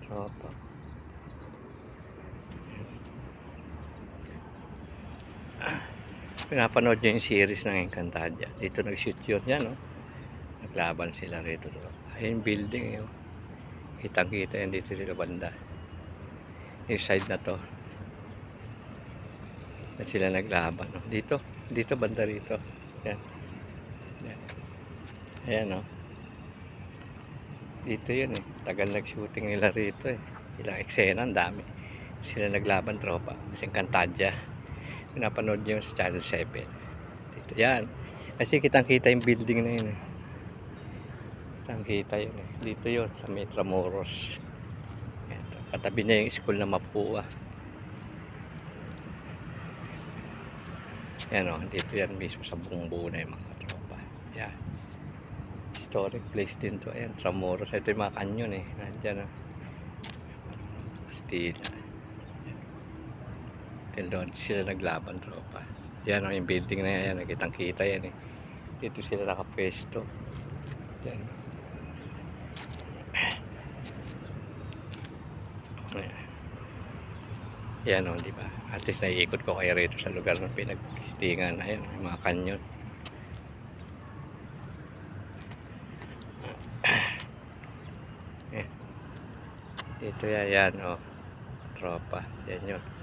tropa. Pinapanood niyo yung series ng Encantadia. Dito nag-shoot yun yan, no? Naglaban sila rito. Ayun building yun. Kitang kita yan dito sila banda. Yung side na to. At sila naglaban, no? Dito banda rito. Yan. Yan. Ayan, no? Dito yun eh. Tagal nag-shooting nila rito eh. Ilang eksena, ang dami. Sila naglaban, tropa. Sa Encantadia. Pinapanood nyo sa Channel 7. Dito, yan. Kasi kitang-kita yung building na yun eh. Kitang-kita yun eh. Dito yun, sa Metamoros. Ito. Katabi na yung school na Mapua. Yan o, dito yan mismo sa buong-buo na yung mga tropa. Yan. Historic place din to. Ayan, Tramuros. Ito yung mga kanyon eh. Nandyan o. Stila. Doon sila naglaban, tropa. Yan o, yung building na yan. Nakitang-kita yan eh. Dito sila nakapwesto. Yan. Yan o, di ba? At least naiikot ko kayo rito sa lugar ng pinagsitingan. Ayan, yung mga kanyon. Dito yan o. Tropa. Yan yun.